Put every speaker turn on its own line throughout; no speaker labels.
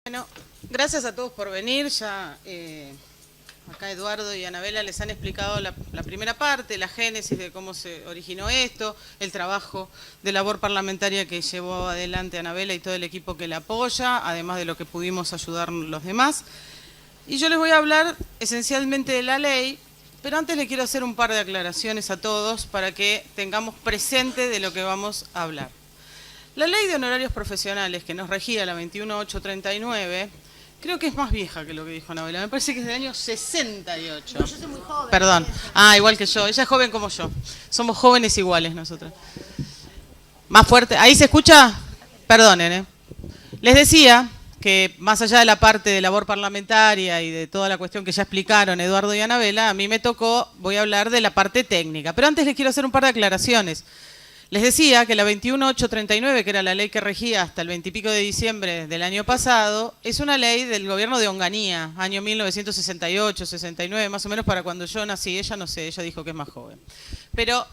Bueno, gracias a todos por venir. Ya acá Eduardo y Anabela les han explicado la primera parte, la génesis de cómo se originó esto, el trabajo de labor parlamentaria que llevó adelante Anabela y todo el equipo que la apoya, además de lo que pudimos ayudar los demás. Y yo les voy a hablar esencialmente de la ley, pero antes le quiero hacer un par de aclaraciones a todos para que tengamos presente de lo que vamos a hablar. La ley de honorarios profesionales que nos regía la 21839, creo que es más vieja que lo que dijo Anabela. Me parece que es del año 68.
No, yo soy muy joven.
Perdón. Ah, igual que yo. Ella es joven como yo. Somos jóvenes iguales nosotros. Más fuerte. ¿Ahí se escucha? Perdonen, ¿eh? Les decía que más allá de la parte de labor parlamentaria y de toda la cuestión que ya explicaron Eduardo y Anabela, a mí me tocó, voy a hablar de la parte técnica. Pero antes les quiero hacer un par de aclaraciones. Les decía que la 21839, que era la ley que regía hasta el 20 y pico de diciembre del año pasado, es una ley del gobierno de Onganía, año 1968, 69, más o menos para cuando yo nací. Ella no sé, ella dijo que es más joven. Pero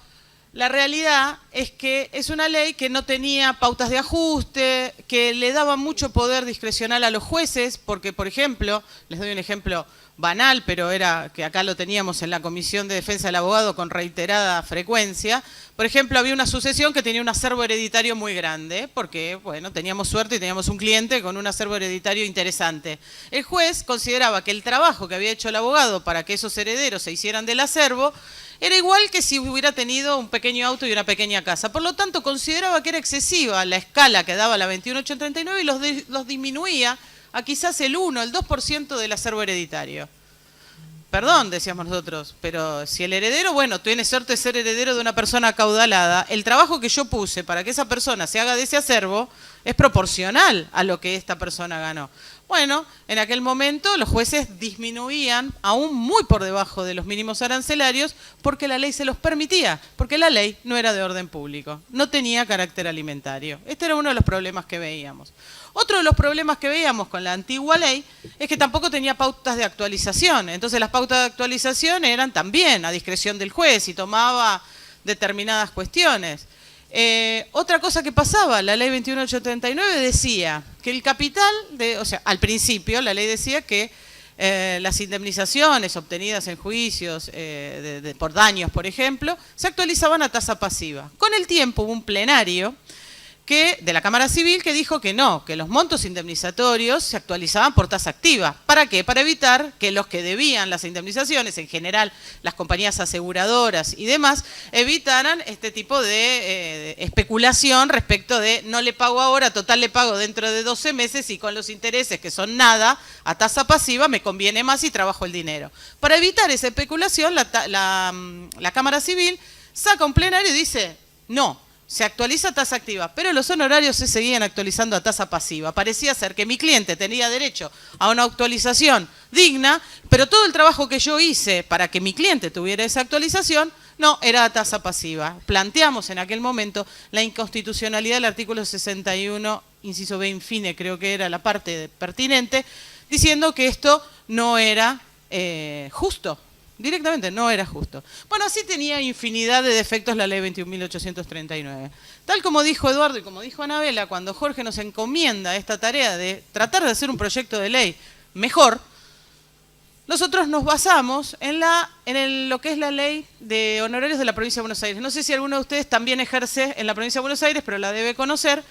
la realidad es que es una ley que no tenía pautas de ajuste, que le daba mucho poder discrecional a los jueces, porque, por ejemplo, les doy un ejemplo banal, pero era que acá lo teníamos en la Comisión de Defensa del Abogado con reiterada frecuencia. Por ejemplo, había una sucesión que tenía un acervo hereditario muy grande, porque, bueno, teníamos suerte y teníamos un cliente con un acervo hereditario interesante. El juez consideraba que el trabajo que había hecho el abogado para que esos herederos se hicieran del acervo era igual que si hubiera tenido un pequeño auto y una pequeña casa. Por lo tanto, consideraba que era excesiva la escala que daba la 21839 y los disminuía a quizás el 1, el 2% del acervo hereditario. Perdón, decíamos nosotros, pero si el heredero, bueno, tiene suerte de ser heredero de una persona acaudalada, el trabajo que yo puse para que esa persona se haga de ese acervo es proporcional a lo que esta persona ganó. Bueno, en aquel momento los jueces disminuían aún muy por debajo de los mínimos arancelarios porque la ley se los permitía, porque la ley no era de orden público, no tenía carácter alimentario. Este era uno de los problemas que veíamos. Otro de los problemas que veíamos con la antigua ley es que tampoco tenía pautas de actualización. Entonces las pautas de actualización eran también a discreción del juez y tomaba determinadas cuestiones. Otra cosa que pasaba, la ley 21839 decía que el capital, o sea, al principio la ley decía que las indemnizaciones obtenidas en juicios por daños, por ejemplo, se actualizaban a tasa pasiva. Con el tiempo hubo un plenario de la Cámara Civil que dijo que no, que los montos indemnizatorios se actualizaban por tasa activa. ¿Para qué? Para evitar que los que debían las indemnizaciones, en general las compañías aseguradoras y demás, evitaran este tipo de especulación respecto de no le pago ahora, total le pago dentro de 12 meses y con los intereses que son nada, a tasa pasiva me conviene más y trabajo el dinero. Para evitar esa especulación, la Cámara Civil saca un plenario y dice no. Se actualiza a tasa activa, pero los honorarios se seguían actualizando a tasa pasiva. Parecía ser que mi cliente tenía derecho a una actualización digna, pero todo el trabajo que yo hice para que mi cliente tuviera esa actualización, no, era a tasa pasiva. Planteamos en aquel momento la inconstitucionalidad del artículo 61, inciso B infine, creo que era la parte pertinente, diciendo que esto no era justo. Directamente no era justo. Bueno, así tenía infinidad de defectos la ley 21.839. Tal como dijo Eduardo y como dijo Anabela, cuando Jorge nos encomienda esta tarea de tratar de hacer un proyecto de ley mejor, nosotros nos basamos en lo que es la ley de honorarios de la provincia de Buenos Aires. No sé si alguno de ustedes también ejerce en la provincia de Buenos Aires, pero la debe conocer.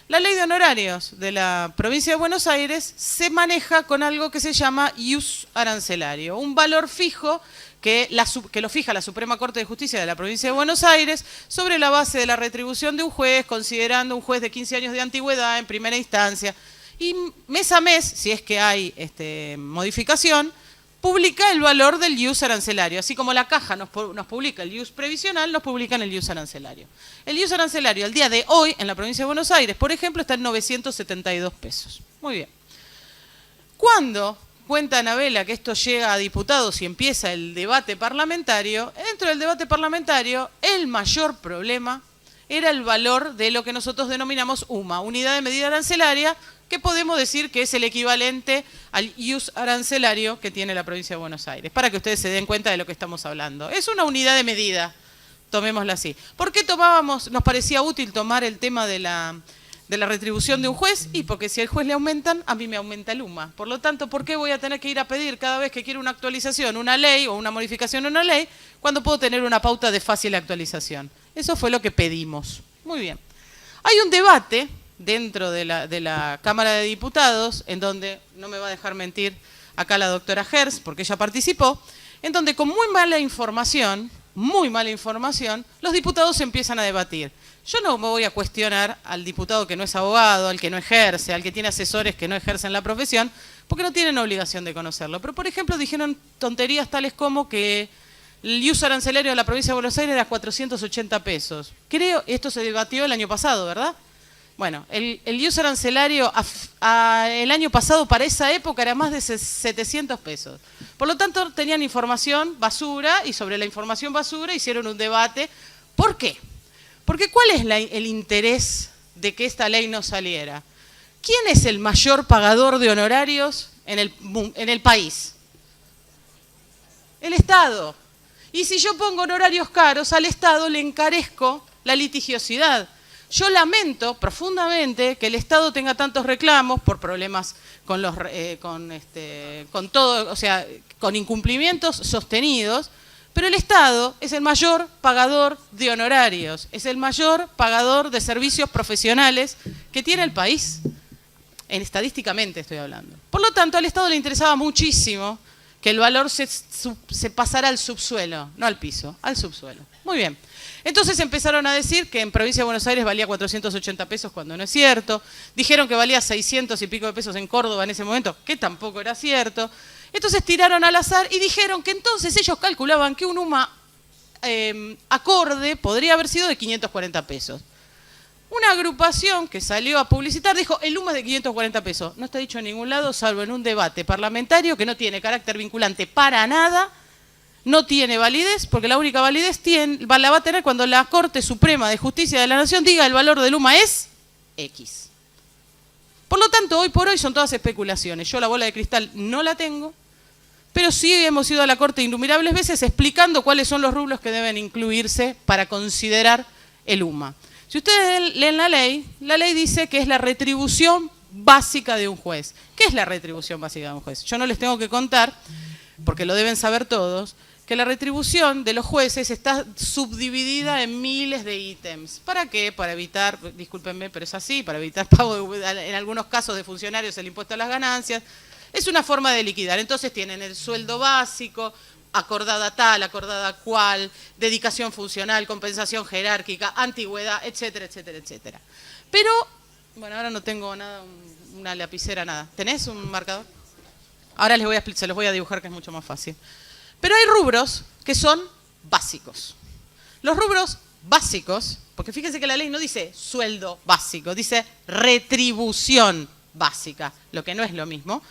La ley de honorarios de la provincia de Buenos Aires se maneja con algo que se llama ius arancelario, un valor fijo que lo fija la Suprema Corte de Justicia de la provincia de Buenos Aires sobre la base de la retribución de un juez, considerando un juez de 15 años de antigüedad en primera instancia. Y mes a mes, si es que hay modificación, publica el valor del ius arancelario. Así como la caja nos publica el ius previsional, nos publican el ius arancelario. El ius arancelario al día de hoy en la provincia de Buenos Aires, por ejemplo, está en 972 pesos. Muy bien. ¿Cuándo cuenta Anabela que esto llega a diputados y empieza el debate parlamentario? Dentro del debate parlamentario, el mayor problema era el valor de lo que nosotros denominamos UMA, unidad de medida arancelaria, que podemos decir que es el equivalente al ius arancelario que tiene la provincia de Buenos Aires, para que ustedes se den cuenta de lo que estamos hablando. Es una unidad de medida, tomémosla así. ¿Por qué nos parecía útil tomar el tema de de la retribución de un juez? Y porque si al juez le aumentan, a mí me aumenta el UMA. Por lo tanto, ¿por qué voy a tener que ir a pedir cada vez que quiero una actualización, una ley o una modificación de una ley, cuando puedo tener una pauta de fácil actualización? Eso fue lo que pedimos. Muy bien. Hay un debate dentro de la Cámara de Diputados, en donde, no me va a dejar mentir acá la doctora Herz, porque ella participó, en donde con muy mala información, los diputados empiezan a debatir. Yo no me voy a cuestionar al diputado que no es abogado, al que no ejerce, al que tiene asesores que no ejercen la profesión, porque no tienen obligación de conocerlo. Pero, por ejemplo, dijeron tonterías tales como que el uso arancelario de la provincia de Buenos Aires era 480 pesos. Creo, esto se debatió el año pasado, ¿verdad? Bueno, el uso arancelario el año pasado para esa época era más de 700 pesos. Por lo tanto, tenían información basura y sobre la información basura hicieron un debate. ¿Por qué? Porque ¿cuál es el interés de que esta ley no saliera? ¿Quién es el mayor pagador de honorarios en el país? El Estado. Y si yo pongo honorarios caros, al Estado le encarezco la litigiosidad. Yo lamento profundamente que el Estado tenga tantos reclamos por problemas con todo, o sea, con incumplimientos sostenidos, pero el Estado es el mayor pagador de honorarios, es el mayor pagador de servicios profesionales que tiene el país, estadísticamente estoy hablando. Por lo tanto, al Estado le interesaba muchísimo que el valor se pasara al subsuelo, no al piso, al subsuelo. Muy bien. Entonces empezaron a decir que en provincia de Buenos Aires valía 480 pesos cuando no es cierto. Dijeron que valía 600 y pico de pesos en Córdoba en ese momento, que tampoco era cierto. Entonces tiraron al azar y dijeron que entonces ellos calculaban que un UMA acorde podría haber sido de 540 pesos. Una agrupación que salió a publicitar dijo, el UMA es de 540 pesos. No está dicho en ningún lado, salvo en un debate parlamentario que no tiene carácter vinculante para nada, no tiene validez, porque la única validez la va a tener cuando la Corte Suprema de Justicia de la Nación diga el valor del UMA es X. Por lo tanto, hoy por hoy son todas especulaciones. Yo la bola de cristal no la tengo, pero sí hemos ido a la Corte innumerables veces explicando cuáles son los rubros que deben incluirse para considerar el UMA. Si ustedes leen la ley dice que es la retribución básica de un juez. ¿Qué es la retribución básica de un juez? Yo no les tengo que contar, porque lo deben saber todos, que la retribución de los jueces está subdividida en miles de ítems. ¿Para qué? Para evitar, discúlpenme, pero es así, para evitar pago en algunos casos de funcionarios el impuesto a las ganancias. Es una forma de liquidar. Entonces tienen el sueldo básico, acordada tal, acordada cual, dedicación funcional, compensación jerárquica, antigüedad, etcétera, etcétera, etcétera. Pero, bueno, ahora no tengo nada, una lapicera, nada. ¿Tenés un marcador? Ahora se los voy a dibujar, que es mucho más fácil. Pero hay rubros que son básicos. Los rubros básicos, porque fíjense que la ley no dice sueldo básico, dice retribución básica, lo que no es lo mismo.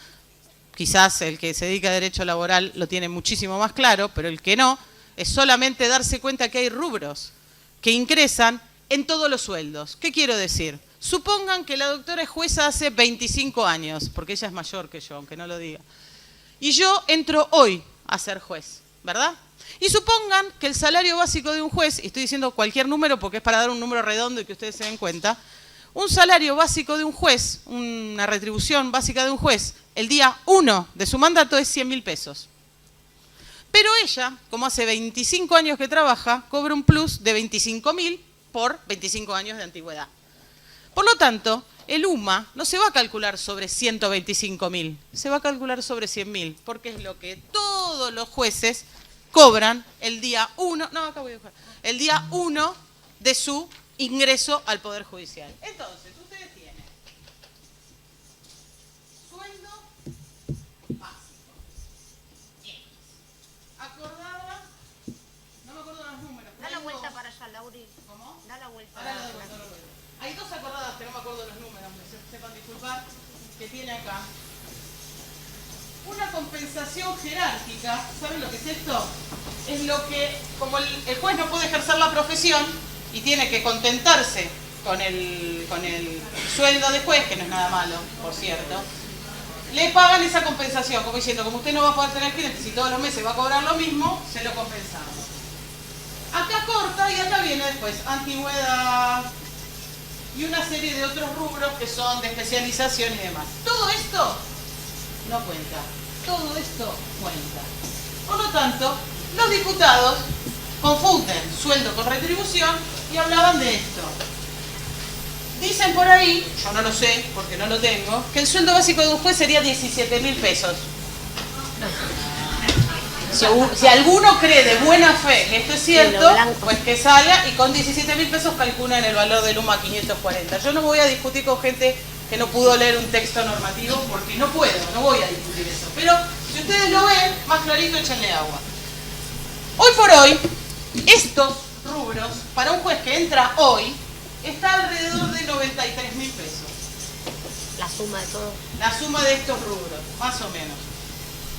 Quizás el que se dedica a derecho laboral lo tiene muchísimo más claro, pero el que no, es solamente darse cuenta que hay rubros que ingresan en todos los sueldos. ¿Qué quiero decir? Supongan que la doctora es jueza hace 25 años, porque ella es mayor que yo, aunque no lo diga. Y yo entro hoy a ser juez, ¿verdad? Y supongan que el salario básico de un juez, y estoy diciendo cualquier número porque es para dar un número redondo y que ustedes se den cuenta, un salario básico de un juez, una retribución básica de un juez, el día 1 de su mandato es 100.000 pesos. Pero ella, como hace 25 años que trabaja, cobra un plus de 25.000 por 25 años de antigüedad. Por lo tanto, el UMA no se va a calcular sobre 125.000, se va a calcular sobre 100.000, porque es lo que todos los jueces cobran el día 1, el día 1 de su ingreso al Poder Judicial. Entonces, ustedes tienen sueldo básico, X, acordada, no me acuerdo los números.
Da la vuelta para allá, Lauri.
¿Cómo?
Da la vuelta.
Ahora lo digo. Hay dos acordadas que no me acuerdo los números, me sepan disculpar, que tiene acá. Una compensación jerárquica, ¿saben lo que es esto? Es lo que, como el juez no puede ejercer la profesión y tiene que contentarse con el sueldo de juez, que no es nada malo, por cierto, le pagan esa compensación, como diciendo, como usted no va a poder tener clientes y todos los meses va a cobrar lo mismo, se lo compensamos. Acá corta y acá viene después antigüedad, y una serie de otros rubros que son de especialización y demás. Todo esto no cuenta, todo esto cuenta. Por lo tanto, los diputados confunden sueldo con retribución y hablaban de esto. Dicen por ahí, yo no lo sé porque no lo tengo, que el sueldo básico de un juez sería 17.000 pesos. Si alguno cree de buena fe que esto es cierto, pues que salga y con 17.000 pesos calculan el valor del UMA 540. Yo no voy a discutir con gente que no pudo leer un texto normativo porque no puedo, no voy a discutir eso. Pero si ustedes lo ven, más clarito, échenle agua. Hoy por hoy, estos rubros, para un juez que entra hoy, está alrededor de 93.000 pesos.
La suma de todo.
La suma de estos rubros, más o menos.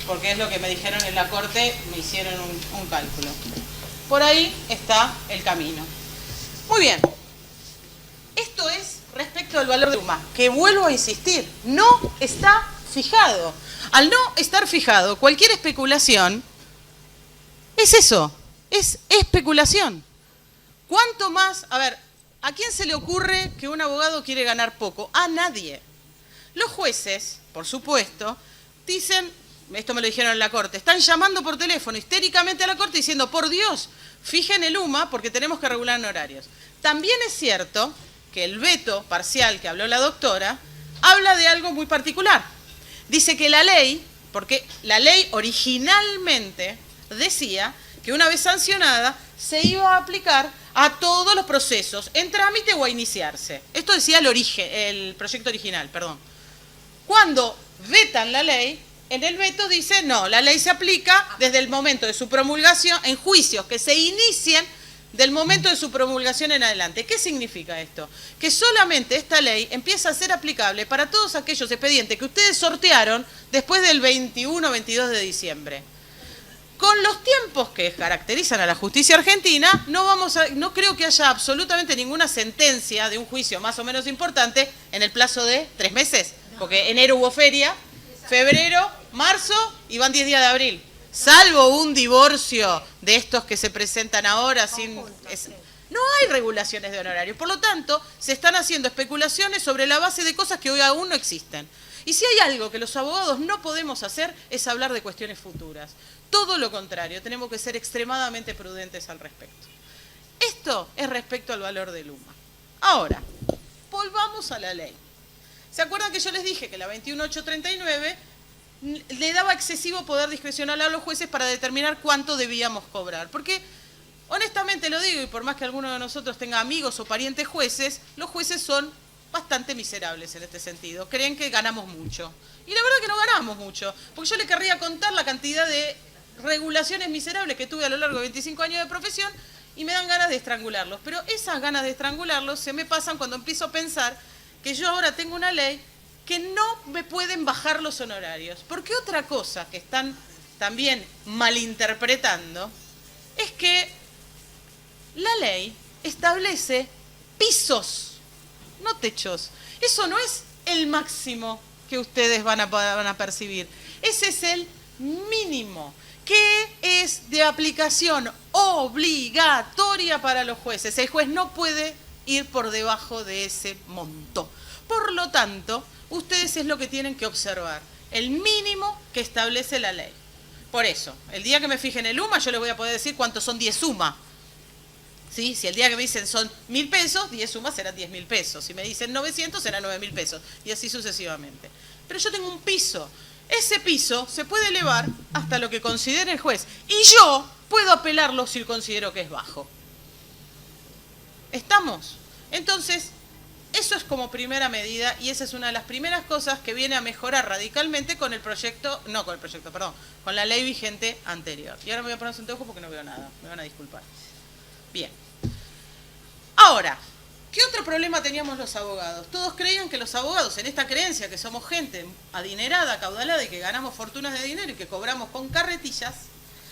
Porque es lo que me dijeron en la corte, me hicieron un cálculo. Por ahí está el camino. Muy bien. Esto es respecto al valor de UMA, que vuelvo a insistir, no está fijado. Al no estar fijado, cualquier especulación es eso, es especulación. ¿Cuánto más? A ver, ¿a quién se le ocurre que un abogado quiere ganar poco? A nadie. Los jueces, por supuesto, dicen, esto me lo dijeron en la corte, están llamando por teléfono histéricamente a la corte diciendo, por Dios, fijen el UMA porque tenemos que regular en horarios. También es cierto que el veto parcial que habló la doctora habla de algo muy particular. Dice que la ley, porque la ley originalmente decía que una vez sancionada se iba a aplicar a todos los procesos, en trámite o a iniciarse. Esto decía el proyecto original, perdón. Cuando vetan la ley, en el veto dice, no, la ley se aplica desde el momento de su promulgación, en juicios que se inicien del momento de su promulgación en adelante. ¿Qué significa esto? Que solamente esta ley empieza a ser aplicable para todos aquellos expedientes que ustedes sortearon después del 21 o 22 de diciembre. Con los tiempos que caracterizan a la justicia argentina, no creo que haya absolutamente ninguna sentencia de un juicio más o menos importante en el plazo de 3 meses, porque enero hubo feria, febrero, marzo y van 10 días de abril. Salvo un divorcio de estos que se presentan ahora sin... No hay regulaciones de honorarios. Por lo tanto, se están haciendo especulaciones sobre la base de cosas que hoy aún no existen. Y si hay algo que los abogados no podemos hacer es hablar de cuestiones futuras. Todo lo contrario, tenemos que ser extremadamente prudentes al respecto. Esto es respecto al valor del UMA. Ahora, volvamos a la ley. ¿Se acuerdan que yo les dije que la 21839 le daba excesivo poder discrecional a los jueces para determinar cuánto debíamos cobrar? Porque, honestamente lo digo, y por más que alguno de nosotros tenga amigos o parientes jueces, los jueces son bastante miserables en este sentido. Creen que ganamos mucho. Y la verdad que no ganamos mucho. Porque yo le querría contar la cantidad de regulaciones miserables que tuve a lo largo de 25 años de profesión y me dan ganas de estrangularlos. Pero esas ganas de estrangularlos se me pasan cuando empiezo a pensar que yo ahora tengo una ley que no me pueden bajar los honorarios. Porque otra cosa que están también malinterpretando es que la ley establece pisos, no techos. Eso no es el máximo que ustedes van a percibir. Ese es el mínimo, que es de aplicación obligatoria para los jueces. El juez no puede ir por debajo de ese monto. Por lo tanto, ustedes es lo que tienen que observar, el mínimo que establece la ley. Por eso, el día que me fije en el UMA, yo les voy a poder decir cuántos son 10 UMA. ¿Sí? Si el día que me dicen son 1.000 pesos, 10 UMA serán 10.000 pesos. Si me dicen 900, serán 9.000 pesos. Y así sucesivamente. Pero yo tengo un piso. Ese piso se puede elevar hasta lo que considere el juez. Y yo puedo apelarlo si considero que es bajo. ¿Estamos? Entonces, eso es como primera medida y esa es una de las primeras cosas que viene a mejorar radicalmente con el proyecto, con la ley vigente anterior. Y ahora me voy a poner un anteojo porque no veo nada, me van a disculpar. Bien. Ahora, ¿qué otro problema teníamos los abogados? Todos creían que los abogados, en esta creencia que somos gente adinerada, acaudalada y que ganamos fortunas de dinero y que cobramos con carretillas,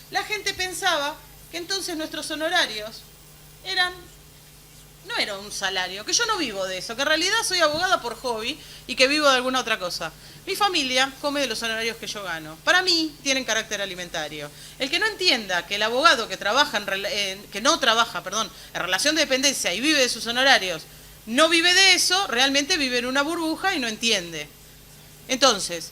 la gente pensaba que entonces nuestros honorarios no era un salario, que yo no vivo de eso, que en realidad soy abogada por hobby y que vivo de alguna otra cosa. Mi familia come de los honorarios que yo gano. Para mí tienen carácter alimentario. El que no entienda que el abogado que trabaja en relación de dependencia y vive de sus honorarios no vive de eso, realmente vive en una burbuja y no entiende. Entonces,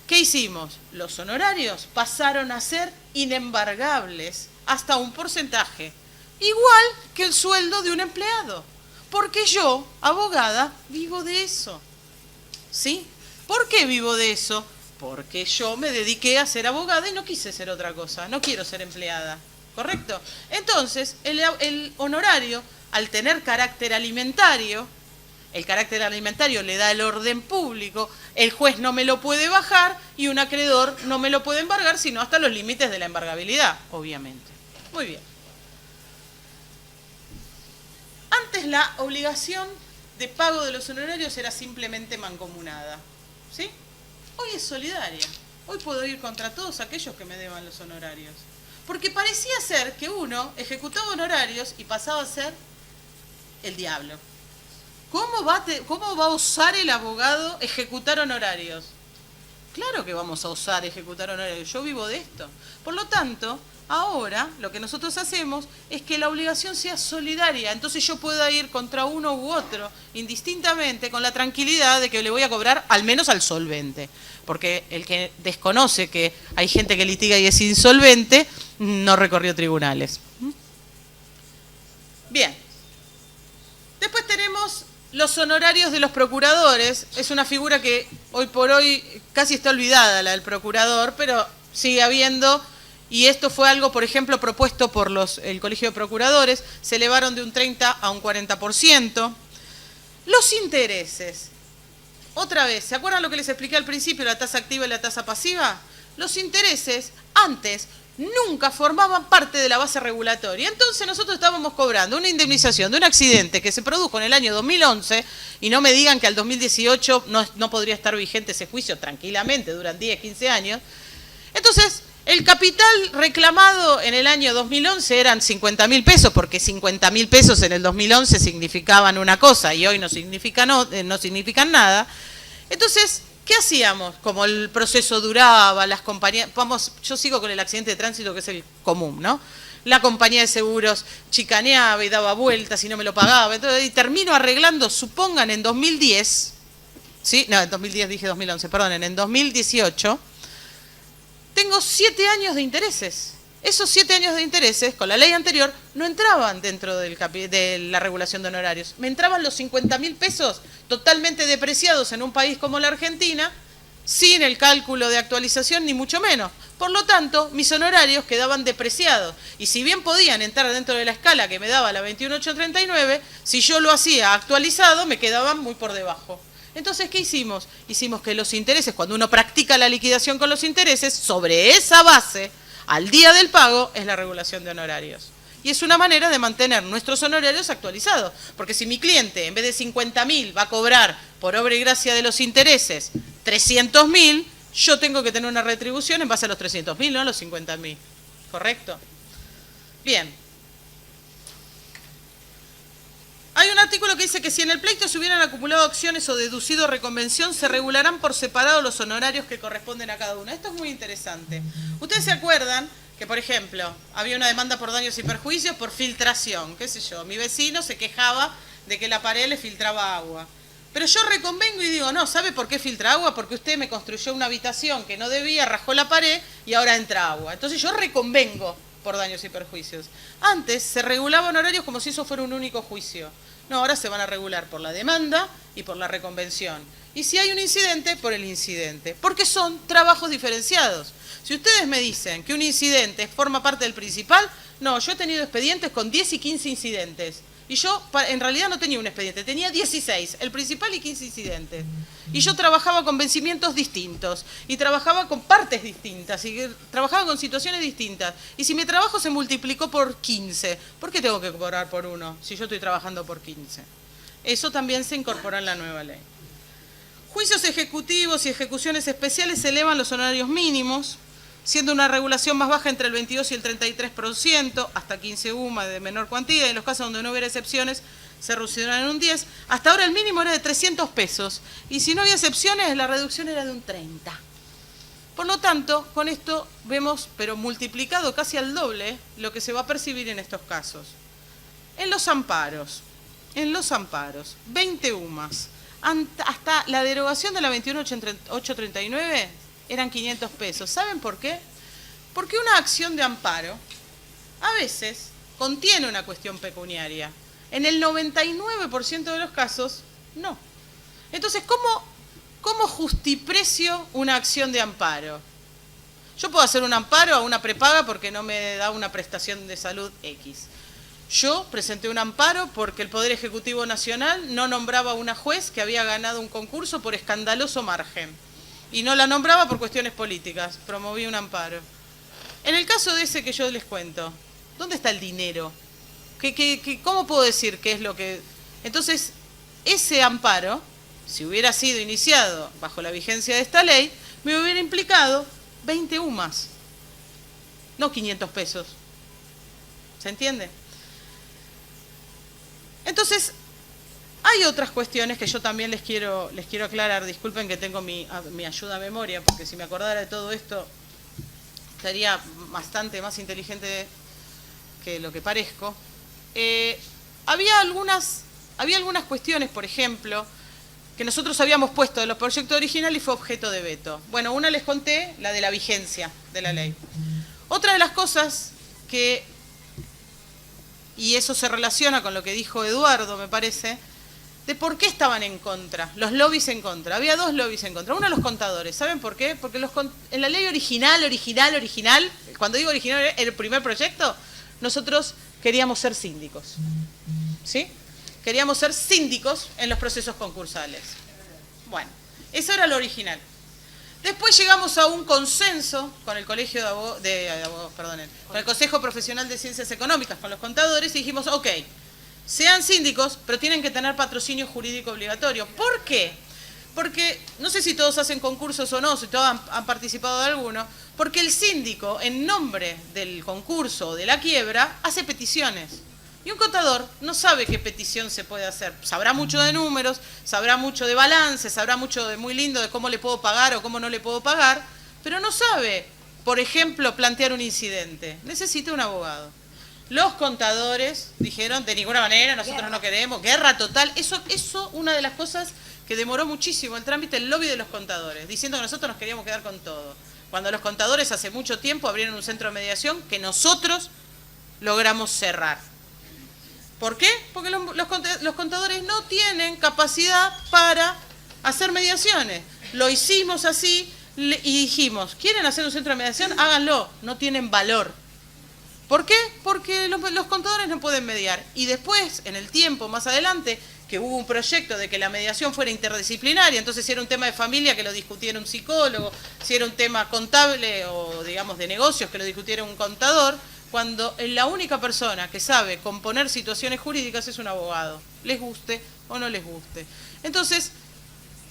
¿qué hicimos? Los honorarios pasaron a ser inembargables hasta un porcentaje, igual que el sueldo de un empleado. Porque yo, abogada, vivo de eso. ¿Sí? ¿Por qué vivo de eso? Porque yo me dediqué a ser abogada y no quise ser otra cosa, no quiero ser empleada. ¿Correcto? Entonces, el honorario, al tener carácter alimentario, el carácter alimentario le da el orden público, el juez no me lo puede bajar y un acreedor no me lo puede embargar, sino hasta los límites de la embargabilidad, obviamente. Muy bien. Antes la obligación de pago de los honorarios era simplemente mancomunada, ¿sí? Hoy es solidaria. Hoy puedo ir contra todos aquellos que me deban los honorarios. Porque parecía ser que uno ejecutaba honorarios y pasaba a ser el diablo. ¿Cómo va a osar el abogado ejecutar honorarios? Claro que vamos a osar ejecutar honorarios. Yo vivo de esto. Por lo tanto, ahora lo que nosotros hacemos es que la obligación sea solidaria. Entonces yo pueda ir contra uno u otro, indistintamente, con la tranquilidad de que le voy a cobrar al menos al solvente. Porque el que desconoce que hay gente que litiga y es insolvente, no recorrió tribunales. Bien. Después tenemos los honorarios de los procuradores. Es una figura que hoy por hoy casi está olvidada, la del procurador, pero sigue habiendo. Y esto fue algo, por ejemplo, propuesto por el Colegio de Procuradores. Se elevaron de un 30 a un 40%. Los intereses. Otra vez, ¿se acuerdan lo que les expliqué al principio, la tasa activa y la tasa pasiva? Los intereses antes nunca formaban parte de la base regulatoria. Entonces nosotros estábamos cobrando una indemnización de un accidente que se produjo en el año 2011, y no me digan que al 2018 no podría estar vigente ese juicio tranquilamente, duran 10, 15 años. Entonces, el capital reclamado en el año 2011 eran 50.000 pesos, porque 50.000 pesos en el 2011 significaban una cosa y hoy no significan nada. Entonces, ¿qué hacíamos? Como el proceso duraba, las compañías... yo sigo con el accidente de tránsito, que es el común, ¿no? La compañía de seguros chicaneaba y daba vueltas y no me lo pagaba. Entonces, y termino arreglando, supongan, en 2010, ¿sí? No, en 2010 dije 2011, perdonen, en 2018... tengo 7 años de intereses. Esos 7 años de intereses, con la ley anterior, no entraban dentro de la regulación de honorarios. Me entraban los 50.000 pesos totalmente depreciados en un país como la Argentina, sin el cálculo de actualización, ni mucho menos. Por lo tanto, mis honorarios quedaban depreciados. Y si bien podían entrar dentro de la escala que me daba la 21.839, si yo lo hacía actualizado, me quedaban muy por debajo. Entonces, ¿qué hicimos? Hicimos que los intereses, cuando uno practica la liquidación con los intereses, sobre esa base, al día del pago, es la regulación de honorarios. Y es una manera de mantener nuestros honorarios actualizados. Porque si mi cliente, en vez de 50.000, va a cobrar, por obra y gracia de los intereses, 300.000, yo tengo que tener una retribución en base a los 300.000, no a los 50.000. ¿Correcto? Bien. Hay un artículo que dice que si en el pleito se hubieran acumulado acciones o deducido reconvención, se regularán por separado los honorarios que corresponden a cada una. Esto es muy interesante. Ustedes se acuerdan que, por ejemplo, había una demanda por daños y perjuicios por filtración, qué sé yo. Mi vecino se quejaba de que la pared le filtraba agua. Pero yo reconvengo y digo, no, ¿sabe por qué filtra agua? Porque usted me construyó una habitación que no debía, rajó la pared y ahora entra agua. Entonces yo reconvengo por daños y perjuicios. Antes se regulaban honorarios como si eso fuera un único juicio. No, ahora se van a regular por la demanda y por la reconvención. Y si hay un incidente, por el incidente. Porque son trabajos diferenciados. Si ustedes me dicen que un incidente forma parte del principal, no, yo he tenido expedientes con 10 y 15 incidentes. Y yo en realidad no tenía un expediente, tenía 16, el principal y 15 incidentes. Y yo trabajaba con vencimientos distintos, y trabajaba con partes distintas, y trabajaba con situaciones distintas. Y si mi trabajo se multiplicó por 15, ¿por qué tengo que cobrar por 1 si yo estoy trabajando por 15? Eso también se incorpora en la nueva ley. Juicios ejecutivos y ejecuciones especiales se elevan los honorarios mínimos, siendo una regulación más baja entre el 22 y el 33%, hasta 15 UMA de menor cuantía, y en los casos donde no hubiera excepciones se reducirán en un 10%. Hasta ahora el mínimo era de 300 pesos, y si no había excepciones, la reducción era de un 30%. Por lo tanto, con esto vemos, pero multiplicado casi al doble, lo que se va a percibir en estos casos. En los amparos. en los amparos, 20 UMAS. Hasta la derogación de la 21.839 eran 500 pesos. ¿Saben por qué? Porque una acción de amparo a veces contiene una cuestión pecuniaria. En el 99% de los casos, no. Entonces, ¿cómo justiprecio una acción de amparo? Yo puedo hacer un amparo a una prepaga porque no me da una prestación de salud X. Yo presenté un amparo porque el Poder Ejecutivo Nacional no nombraba a una juez que había ganado un concurso por escandaloso margen. Y no la nombraba por cuestiones políticas. Promoví un amparo. En el caso de ese que yo les cuento, ¿dónde está el dinero? ¿Cómo puedo decir qué es lo que...? Entonces, ese amparo, si hubiera sido iniciado bajo la vigencia de esta ley, me hubiera implicado 20 UMAS, no 500 pesos. ¿Se entiende? Entonces, hay otras cuestiones que yo también les quiero aclarar. Disculpen que tengo mi ayuda a memoria, porque si me acordara de todo esto, estaría bastante más inteligente que lo que parezco. Había algunas cuestiones, por ejemplo, que nosotros habíamos puesto en los proyectos originales y fue objeto de veto. Bueno, una les conté, la de la vigencia de la ley. Otra de las cosas que, y eso se relaciona con lo que dijo Eduardo, me parece, de por qué estaban en contra, los lobbies en contra. Había dos lobbies en contra. Uno, los contadores. ¿Saben por qué? Porque en la ley original, cuando digo original, el primer proyecto, nosotros queríamos ser síndicos. ¿Sí? Queríamos ser síndicos en los procesos concursales. Bueno, eso era lo original. Después llegamos a un consenso con el Colegio con el Consejo Profesional de Ciencias Económicas, con los contadores, y dijimos, ok, sean síndicos, pero tienen que tener patrocinio jurídico obligatorio. ¿Por qué? Porque, no sé si todos hacen concursos o no, si todos han participado de alguno, porque el síndico, en nombre del concurso o de la quiebra, hace peticiones. Y un contador no sabe qué petición se puede hacer. Sabrá mucho de números, sabrá mucho de balance, sabrá mucho de muy lindo de cómo le puedo pagar o cómo no le puedo pagar, pero no sabe, por ejemplo, plantear un incidente. Necesita un abogado. Los contadores dijeron, de ninguna manera, nosotros no queremos, guerra total. Eso, una de las cosas que demoró muchísimo el trámite, el lobby de los contadores, diciendo que nosotros nos queríamos quedar con todo. Cuando los contadores hace mucho tiempo abrieron un centro de mediación que nosotros logramos cerrar. ¿Por qué? Porque los contadores no tienen capacidad para hacer mediaciones. Lo hicimos así y dijimos, ¿quieren hacer un centro de mediación? Háganlo, no tienen valor. ¿Por qué? Porque los contadores no pueden mediar. Y después, en el tiempo, más adelante, que hubo un proyecto de que la mediación fuera interdisciplinaria, entonces si era un tema de familia que lo discutiera un psicólogo, si era un tema contable o digamos de negocios que lo discutiera un contador, cuando la única persona que sabe componer situaciones jurídicas es un abogado, les guste o no les guste. Entonces,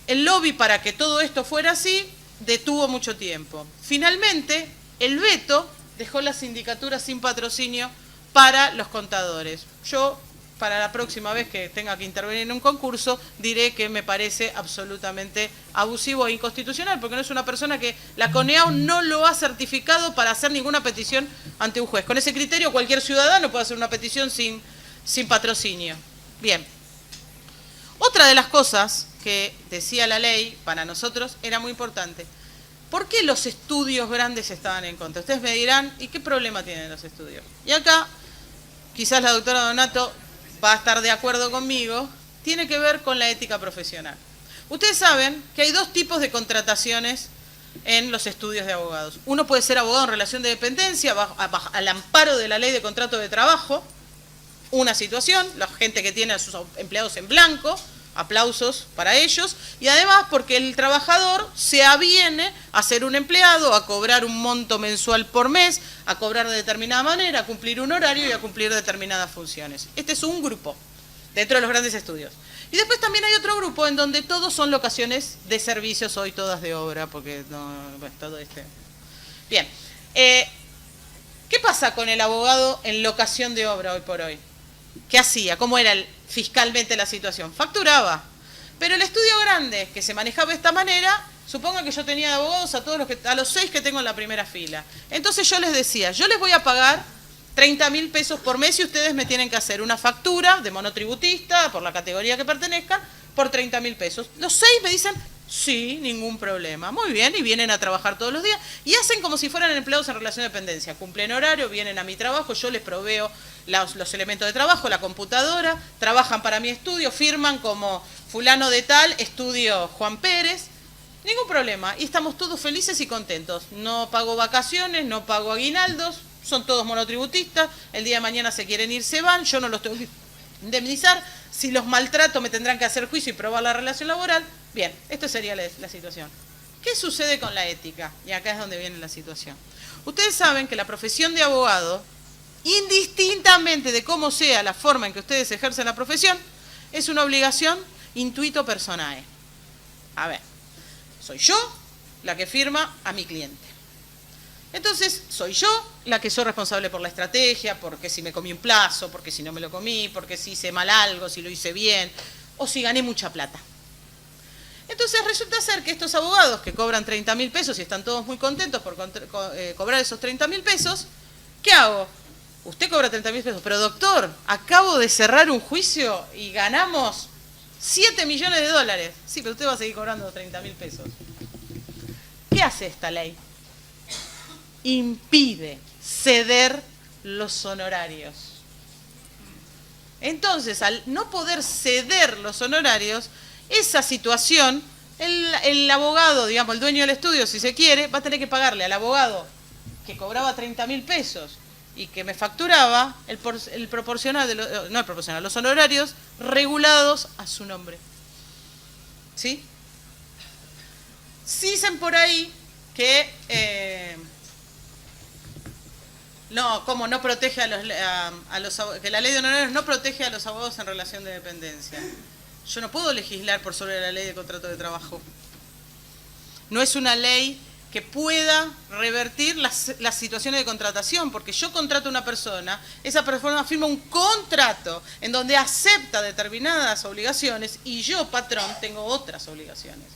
el lobby para que todo esto fuera así detuvo mucho tiempo. Finalmente, el veto dejó la sindicatura sin patrocinio para los contadores. Yo, para la próxima vez que tenga que intervenir en un concurso, diré que me parece absolutamente abusivo e inconstitucional, porque no es una persona que la CONEAU no lo ha certificado para hacer ninguna petición ante un juez. Con ese criterio, cualquier ciudadano puede hacer una petición sin patrocinio. Bien. Otra de las cosas que decía la ley, para nosotros, era muy importante. ¿Por qué los estudios grandes estaban en contra? Ustedes me dirán, ¿y qué problema tienen los estudios? Y acá, quizás la doctora Donato va a estar de acuerdo conmigo, tiene que ver con la ética profesional. Ustedes saben que hay dos tipos de contrataciones en los estudios de abogados. Uno puede ser abogado en relación de dependencia, al amparo de la ley de contrato de trabajo, una situación, la gente que tiene a sus empleados en blanco, aplausos para ellos, y además porque el trabajador se aviene a ser un empleado, a cobrar un monto mensual por mes, a cobrar de determinada manera, a cumplir un horario y a cumplir determinadas funciones. Este es un grupo dentro de los grandes estudios. Y después también hay otro grupo en donde todos son locaciones de servicios, hoy todas de obra, porque no, bueno, todo este. Bien, ¿qué pasa con el abogado en locación de obra hoy por hoy? ¿Qué hacía? ¿Cómo era fiscalmente la situación? Facturaba. Pero el estudio grande, que se manejaba de esta manera, supongan que yo tenía de abogados a los 6 que tengo en la primera fila. Entonces yo les decía, yo les voy a pagar 30.000 pesos por mes y ustedes me tienen que hacer una factura de monotributista por la categoría que pertenezcan por 30.000 pesos. Los 6 me dicen, sí, ningún problema. Muy bien, y vienen a trabajar todos los días y hacen como si fueran empleados en relación de dependencia. Cumplen horario, vienen a mi trabajo, yo les proveo los elementos de trabajo, la computadora, trabajan para mi estudio, firman como fulano de tal, estudio Juan Pérez. Ningún problema. Y estamos todos felices y contentos. No pago vacaciones, no pago aguinaldos, son todos monotributistas. El día de mañana se quieren ir, se van, yo no los tengo que indemnizar. Si los maltrato me tendrán que hacer juicio y probar la relación laboral. Bien, esto sería la situación. ¿Qué sucede con la ética? Y acá es donde viene la situación. Ustedes saben que la profesión de abogado, indistintamente de cómo sea la forma en que ustedes ejercen la profesión, es una obligación intuito personae. A ver, soy yo la que firma a mi cliente. Entonces, soy yo la que soy responsable por la estrategia, porque si me comí un plazo, porque si no me lo comí, porque si hice mal algo, si lo hice bien, o si gané mucha plata. Entonces, resulta ser que estos abogados que cobran 30.000 pesos y están todos muy contentos por cobrar esos 30.000 pesos, ¿qué hago? Usted cobra 30.000 pesos, pero doctor, acabo de cerrar un juicio y ganamos 7 millones de dólares. Sí, pero usted va a seguir cobrando 30.000 pesos. ¿Qué hace esta ley? Impide ceder los honorarios. Entonces, al no poder ceder los honorarios, esa situación, el abogado, digamos, el dueño del estudio, si se quiere, va a tener que pagarle al abogado que cobraba 30.000 pesos y que me facturaba el proporcional, no el proporcional, los honorarios regulados a su nombre. ¿Sí? Sí dicen por ahí que no protege que la ley de honorarios no protege a los abogados en relación de dependencia. Yo no puedo legislar por sobre la ley de contrato de trabajo. No es una ley que pueda revertir las situaciones de contratación, porque yo contrato a una persona, esa persona firma un contrato en donde acepta determinadas obligaciones y yo, patrón, tengo otras obligaciones.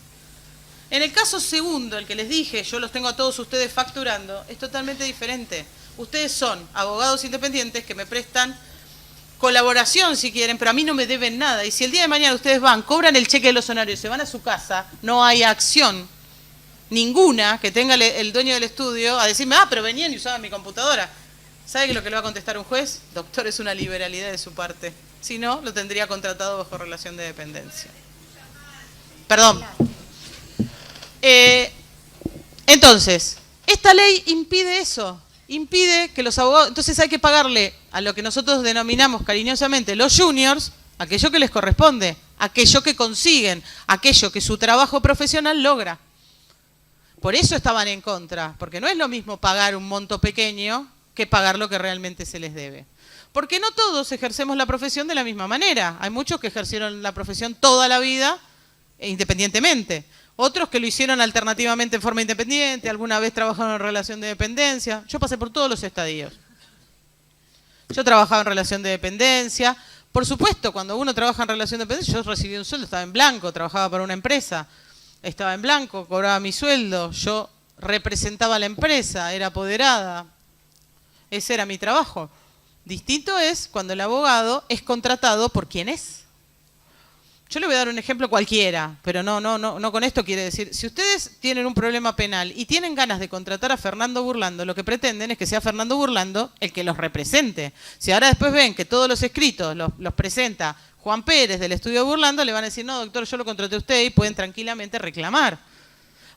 En el caso segundo, el que les dije, yo los tengo a todos ustedes facturando, es totalmente diferente. Ustedes son abogados independientes que me prestan colaboración si quieren, pero a mí no me deben nada. Y si el día de mañana ustedes van, cobran el cheque de los honorarios y se van a su casa, no hay acción ninguna que tenga el dueño del estudio a decirme, pero venían y usaban mi computadora. ¿Sabe qué es lo que le va a contestar un juez? Doctor, es una liberalidad de su parte. Si no, lo tendría contratado bajo relación de dependencia. Perdón. Entonces, esta ley impide eso. Impide que los abogados... Entonces hay que pagarle a lo que nosotros denominamos cariñosamente los juniors, aquello que les corresponde, aquello que consiguen, aquello que su trabajo profesional logra. Por eso estaban en contra, porque no es lo mismo pagar un monto pequeño que pagar lo que realmente se les debe. Porque no todos ejercemos la profesión de la misma manera. Hay muchos que ejercieron la profesión toda la vida independientemente. Otros que lo hicieron alternativamente en forma independiente, alguna vez trabajaron en relación de dependencia. Yo pasé por todos los estadios. Yo trabajaba en relación de dependencia. Por supuesto, cuando uno trabaja en relación de dependencia, yo recibí un sueldo, estaba en blanco, trabajaba para una empresa. Estaba en blanco, cobraba mi sueldo, yo representaba a la empresa, era apoderada. Ese era mi trabajo. Distinto es cuando el abogado es contratado por quien es. Yo le voy a dar un ejemplo cualquiera, pero no con esto quiere decir, si ustedes tienen un problema penal y tienen ganas de contratar a Fernando Burlando, lo que pretenden es que sea Fernando Burlando el que los represente. Si ahora después ven que todos los escritos los presenta Juan Pérez del estudio Burlando, le van a decir, no, doctor, yo lo contraté a usted y pueden tranquilamente reclamar.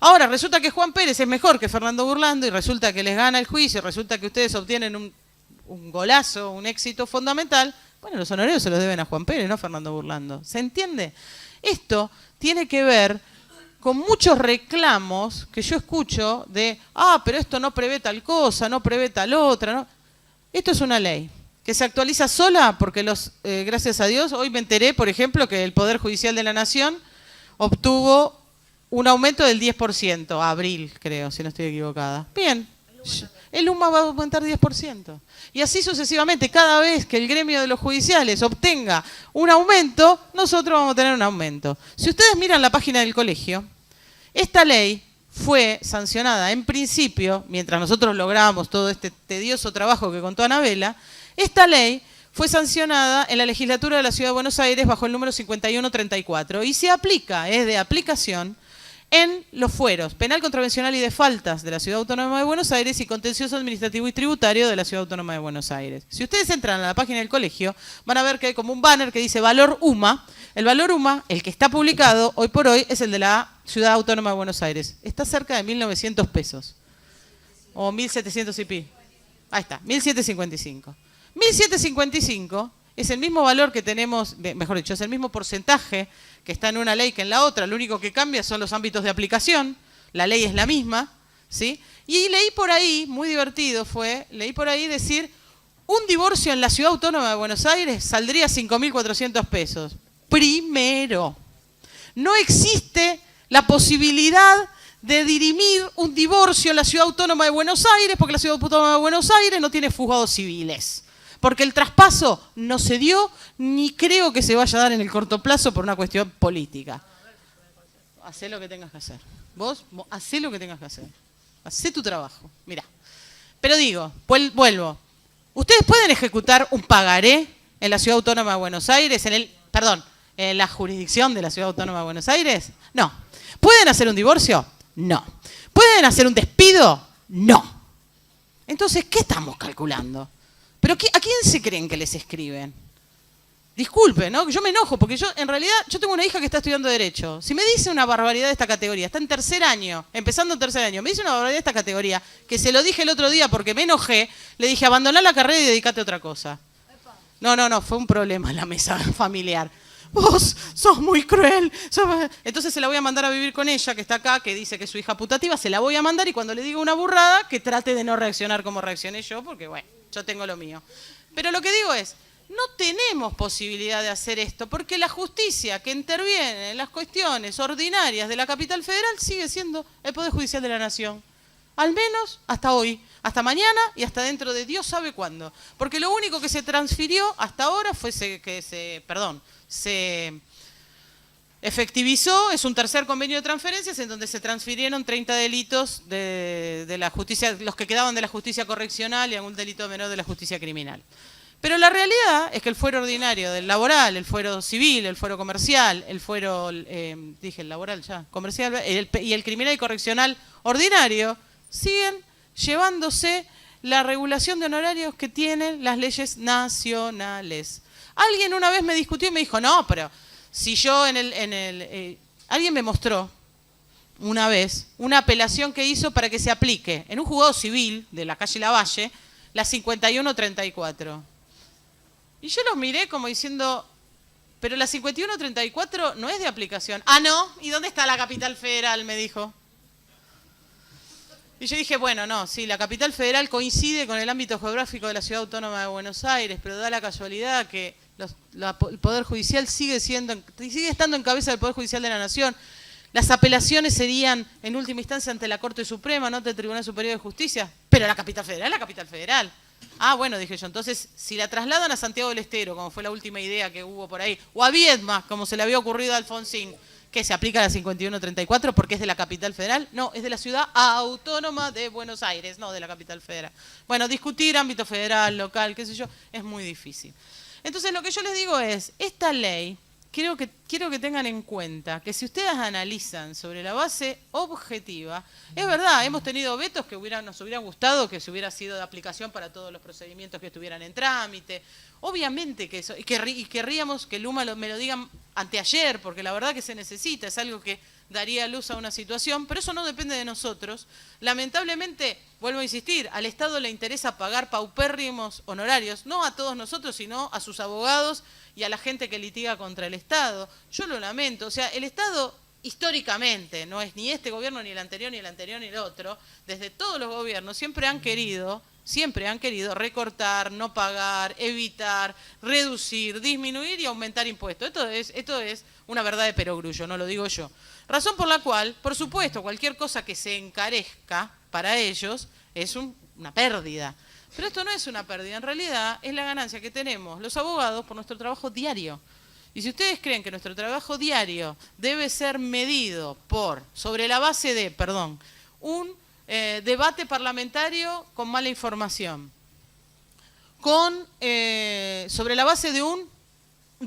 Ahora, resulta que Juan Pérez es mejor que Fernando Burlando y resulta que les gana el juicio, resulta que ustedes obtienen un golazo, un éxito fundamental. Bueno, los honorarios se los deben a Juan Pérez, no a Fernando Burlando. ¿Se entiende? Esto tiene que ver con muchos reclamos que yo escucho de, pero esto no prevé tal cosa, no prevé tal otra. ¿No? Esto es una ley que se actualiza sola porque gracias a Dios, hoy me enteré, por ejemplo, que el Poder Judicial de la Nación obtuvo un aumento del 10%, a abril creo, si no estoy equivocada. Bien, el UMA va a aumentar 10%. Y así sucesivamente, cada vez que el gremio de los judiciales obtenga un aumento, nosotros vamos a tener un aumento. Si ustedes miran la página del colegio, esta ley fue sancionada en principio, mientras nosotros lográbamos todo este tedioso trabajo que contó Anabela, esta ley fue sancionada en la legislatura de la Ciudad de Buenos Aires bajo el número 5134 y se aplica, es de aplicación, en los fueros penal, contravencional y de faltas de la Ciudad Autónoma de Buenos Aires y contencioso administrativo y tributario de la Ciudad Autónoma de Buenos Aires. Si ustedes entran a la página del colegio, van a ver que hay como un banner que dice valor UMA. El valor UMA, el que está publicado hoy por hoy, es el de la Ciudad Autónoma de Buenos Aires. Está cerca de 1.900 pesos. O 1.700 y pi. Ahí está, 1.755. 1.755 es el mismo valor que tenemos, mejor dicho, es el mismo porcentaje que está en una ley que en la otra. Lo único que cambia son los ámbitos de aplicación. La ley es la misma, ¿sí? Y leí por ahí, muy divertido fue, leí por ahí decir, un divorcio en la Ciudad Autónoma de Buenos Aires saldría 5.400 pesos. Primero, no existe la posibilidad de dirimir un divorcio en la Ciudad Autónoma de Buenos Aires porque la Ciudad Autónoma de Buenos Aires no tiene juzgados civiles. Porque el traspaso no se dio, ni creo que se vaya a dar en el corto plazo por una cuestión política. Hacé lo que tengas que hacer. Vos hacé lo que tengas que hacer. Hacé tu trabajo. Mirá. Pero digo, vuelvo. ¿Ustedes pueden ejecutar un pagaré en la Ciudad Autónoma de Buenos Aires? En la jurisdicción de la Ciudad Autónoma de Buenos Aires? No. ¿Pueden hacer un divorcio? No. ¿Pueden hacer un despido? No. Entonces, ¿qué estamos calculando? ¿Pero a quién se creen que les escriben? Disculpen, ¿no? Yo me enojo porque en realidad, tengo una hija que está estudiando Derecho. Si me dice una barbaridad de esta categoría, está en tercer año, empezando en tercer año, me dice una barbaridad de esta categoría, que se lo dije el otro día porque me enojé, le dije, abandoná la carrera y dedicate a otra cosa. No, fue un problema en la mesa familiar. Vos sos muy cruel. Entonces se la voy a mandar a vivir con ella, que está acá, que dice que es su hija putativa, se la voy a mandar y cuando le diga una burrada, que trate de no reaccionar como reaccioné yo, porque bueno, yo tengo lo mío. Pero lo que digo es, no tenemos posibilidad de hacer esto, porque la justicia que interviene en las cuestiones ordinarias de la capital federal sigue siendo el Poder Judicial de la Nación. Al menos hasta hoy, hasta mañana y hasta dentro de Dios sabe cuándo. Porque lo único que se transfirió hasta ahora fue se efectivizó, es un tercer convenio de transferencias en donde se transfirieron 30 delitos de la justicia, los que quedaban de la justicia correccional y algún delito menor de la justicia criminal. Pero la realidad es que el fuero ordinario del laboral, el fuero civil, el fuero comercial, el fuero, dije el laboral ya, comercial, y el criminal y correccional ordinario, siguen llevándose la regulación de honorarios que tienen las leyes nacionales. Alguien una vez me discutió y me dijo, no, pero si yo alguien me mostró una vez una apelación que hizo para que se aplique en un juzgado civil de la calle Lavalle la 5134. Y yo los miré como diciendo, pero la 5134 no es de aplicación. Ah, ¿no? ¿Y dónde está la capital federal? Me dijo. Y yo dije, bueno, no, sí, la capital federal coincide con el ámbito geográfico de la Ciudad Autónoma de Buenos Aires, pero da la casualidad que el Poder Judicial sigue estando en cabeza del Poder Judicial de la Nación. Las apelaciones serían, en última instancia, ante la Corte Suprema, no ante el Tribunal Superior de Justicia, pero la capital federal es la capital federal. Ah, bueno, dije yo, entonces, si la trasladan a Santiago del Estero, como fue la última idea que hubo por ahí, o a Viedma, como se le había ocurrido a Alfonsín, ¿qué se aplica a la 5134 porque es de la capital federal? No, es de la Ciudad Autónoma de Buenos Aires, no de la capital federal. Bueno, discutir ámbito federal, local, qué sé yo, es muy difícil. Entonces, lo que yo les digo es, esta ley, quiero que tengan en cuenta que si ustedes analizan sobre la base objetiva, es verdad, hemos tenido vetos que nos hubieran gustado que se hubiera sido de aplicación para todos los procedimientos que estuvieran en trámite. Obviamente que eso, y querríamos que Luma me lo digan anteayer, porque la verdad que se necesita, es algo que daría luz a una situación, pero eso no depende de nosotros. Lamentablemente, vuelvo a insistir, al Estado le interesa pagar paupérrimos honorarios, no a todos nosotros, sino a sus abogados y a la gente que litiga contra el Estado. Yo lo lamento, o sea, el Estado históricamente, no es ni este gobierno, ni el anterior, ni el anterior, ni el otro, desde todos los gobiernos siempre han querido recortar, no pagar, evitar, reducir, disminuir y aumentar impuestos. Esto es una verdad de perogrullo, no lo digo yo. Razón por la cual, por supuesto, cualquier cosa que se encarezca para ellos es una pérdida. Pero esto no es una pérdida, en realidad es la ganancia que tenemos los abogados por nuestro trabajo diario. Y si ustedes creen que nuestro trabajo diario debe ser medido sobre la base de, un debate parlamentario con mala información, sobre la base de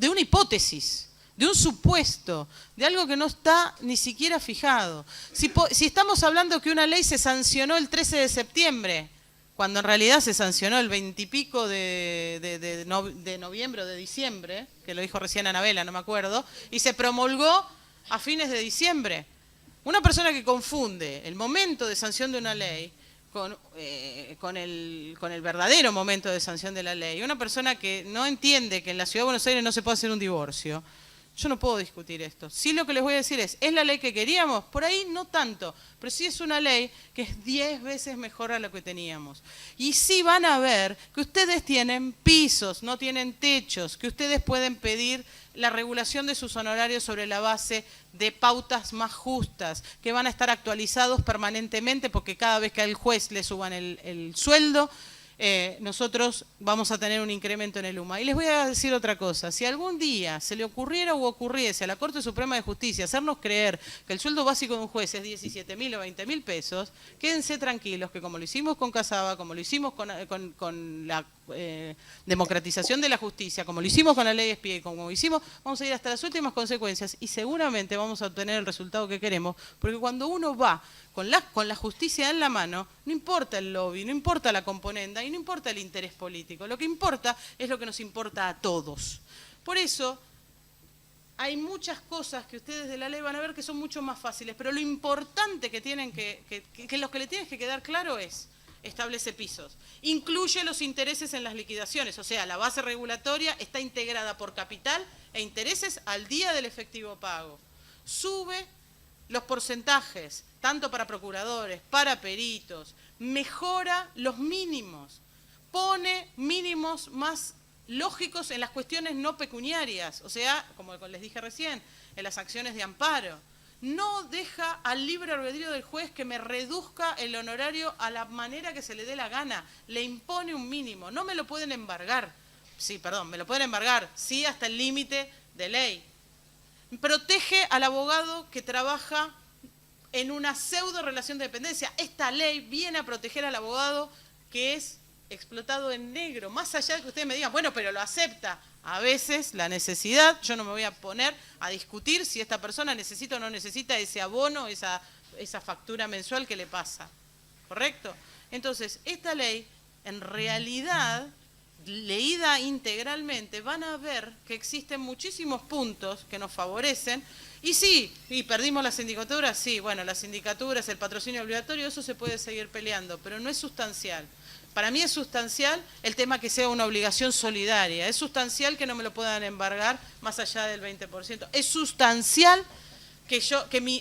una hipótesis, de un supuesto, de algo que no está ni siquiera fijado. Si estamos hablando que una ley se sancionó el 13 de septiembre, cuando en realidad se sancionó el 20 y pico de noviembre o de diciembre, que lo dijo recién Anabela, no me acuerdo, y se promulgó a fines de diciembre. Una persona que confunde el momento de sanción de una ley con el verdadero momento de sanción de la ley, una persona que no entiende que en la Ciudad de Buenos Aires no se puede hacer un divorcio, yo no puedo discutir esto. Sí, lo que les voy a decir ¿es la ley que queríamos? Por ahí no tanto, pero sí es una ley que es 10 veces mejor a lo que teníamos. Y sí van a ver que ustedes tienen pisos, no tienen techos, que ustedes pueden pedir la regulación de sus honorarios sobre la base de pautas más justas, que van a estar actualizados permanentemente porque cada vez que al juez le suban el sueldo, nosotros vamos a tener un incremento en el UMA. Y les voy a decir otra cosa, si algún día se le ocurriera u ocurriese a la Corte Suprema de Justicia hacernos creer que el sueldo básico de un juez es 17.000 o 20.000 pesos, quédense tranquilos que como lo hicimos con Casaba, como lo hicimos con la democratización de la justicia, como lo hicimos con la ley espía y como lo hicimos, vamos a ir hasta las últimas consecuencias y seguramente vamos a obtener el resultado que queremos, porque cuando uno va con la justicia en la mano, no importa el lobby, no importa la componenda y no importa el interés político. Lo que importa es lo que nos importa a todos. Por eso, hay muchas cosas que ustedes de la ley van a ver que son mucho más fáciles, pero lo importante que tienen que lo que le tienen que quedar claro es, establece pisos, incluye los intereses en las liquidaciones, o sea, la base regulatoria está integrada por capital e intereses al día del efectivo pago. Sube los porcentajes, tanto para procuradores, para peritos, mejora los mínimos, pone mínimos más lógicos en las cuestiones no pecuniarias, o sea, como les dije recién, en las acciones de amparo. No deja al libre albedrío del juez que me reduzca el honorario a la manera que se le dé la gana, le impone un mínimo, no me lo pueden embargar, me lo pueden embargar, sí, hasta el límite de ley. Protege al abogado que trabaja en una pseudo relación de dependencia. Esta ley viene a proteger al abogado que es explotado en negro, más allá de que ustedes me digan, bueno, pero lo acepta. A veces la necesidad, yo no me voy a poner a discutir si esta persona necesita o no necesita ese abono, esa factura mensual que le pasa, ¿correcto? Entonces, esta ley, en realidad, leída integralmente, van a ver que existen muchísimos puntos que nos favorecen. Y sí, y perdimos las sindicaturas, sí, bueno, las sindicaturas, el patrocinio obligatorio, eso se puede seguir peleando, pero no es sustancial. Para mí es sustancial el tema que sea una obligación solidaria, es sustancial que no me lo puedan embargar más allá del 20%, es sustancial que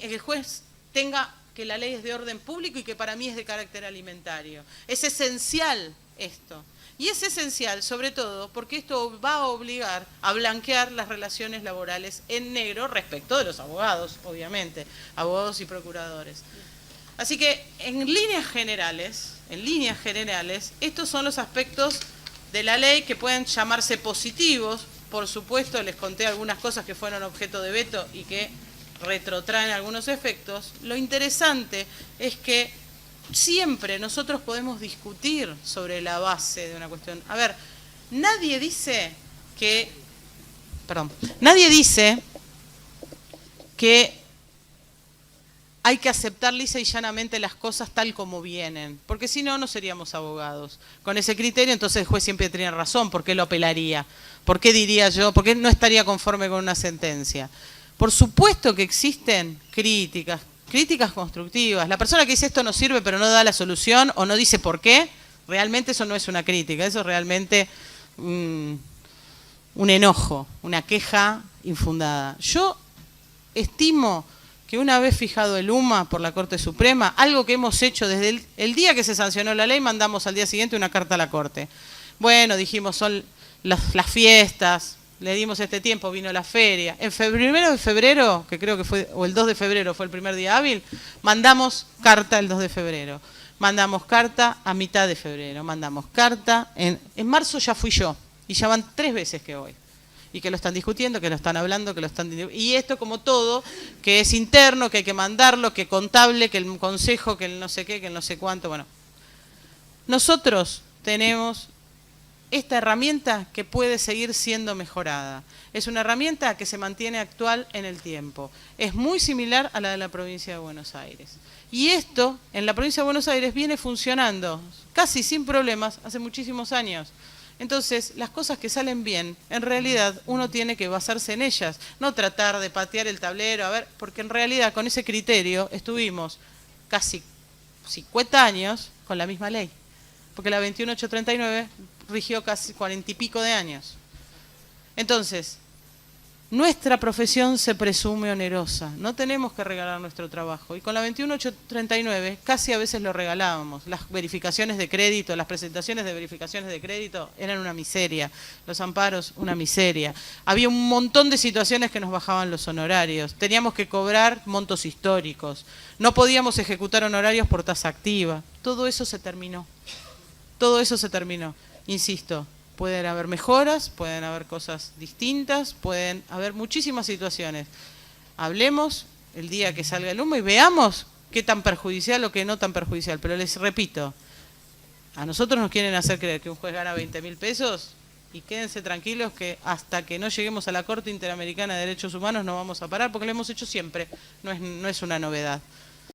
el juez tenga que la ley es de orden público y que para mí es de carácter alimentario. Es esencial esto. Y es esencial, sobre todo, porque esto va a obligar a blanquear las relaciones laborales en negro respecto de los abogados, obviamente, abogados y procuradores. Así que, en líneas generales, estos son los aspectos de la ley que pueden llamarse positivos. Por supuesto, les conté algunas cosas que fueron objeto de veto y que retrotraen algunos efectos. Lo interesante es que siempre nosotros podemos discutir sobre la base de una cuestión. A ver, nadie dice que hay que aceptar lisa y llanamente las cosas tal como vienen, porque si no, no seríamos abogados. Con ese criterio, entonces el juez siempre tenía razón, ¿por qué lo apelaría? ¿Por qué diría yo? ¿Por qué no estaría conforme con una sentencia? Por supuesto que existen críticas constructivas. La persona que dice esto no sirve pero no da la solución o no dice por qué, realmente eso no es una crítica, eso es realmente un enojo, una queja infundada. Yo estimo que una vez fijado el UMA por la Corte Suprema, algo que hemos hecho desde el día que se sancionó la ley, mandamos al día siguiente una carta a la Corte. Bueno, dijimos, son las fiestas, le dimos este tiempo, vino la feria. En primero de febrero, que creo que fue, o el 2 de febrero fue el primer día hábil, mandamos carta el 2 de febrero. Mandamos carta a mitad de febrero, mandamos carta. En marzo ya fui yo, y ya van 3 veces que voy. y que lo están discutiendo, que lo están hablando, que lo están... Y esto como todo, que es interno, que hay que mandarlo, que contable, que el consejo, que el no sé qué, que el no sé cuánto, bueno. Nosotros tenemos esta herramienta que puede seguir siendo mejorada. Es una herramienta que se mantiene actual en el tiempo. Es muy similar a la de la provincia de Buenos Aires. Y esto, en la provincia de Buenos Aires, viene funcionando casi sin problemas hace muchísimos años. Entonces, las cosas que salen bien, en realidad uno tiene que basarse en ellas, no tratar de patear el tablero, a ver, porque en realidad con ese criterio estuvimos casi 50 años con la misma ley. Porque la 21839 rigió casi 40 y pico de años. Entonces, nuestra profesión se presume onerosa. No tenemos que regalar nuestro trabajo. Y con la 21839 casi a veces lo regalábamos. Las verificaciones de crédito, las presentaciones de verificaciones de crédito eran una miseria. Los amparos, una miseria. Había un montón de situaciones que nos bajaban los honorarios. Teníamos que cobrar montos históricos. No podíamos ejecutar honorarios por tasa activa. Todo eso se terminó. Todo eso se terminó. Insisto, pueden haber mejoras, pueden haber cosas distintas, pueden haber muchísimas situaciones. Hablemos el día que salga el humo y veamos qué tan perjudicial o qué no tan perjudicial. Pero les repito, a nosotros nos quieren hacer creer que un juez gana 20.000 pesos y quédense tranquilos que hasta que no lleguemos a la Corte Interamericana de Derechos Humanos no vamos a parar porque lo hemos hecho siempre, no es una novedad.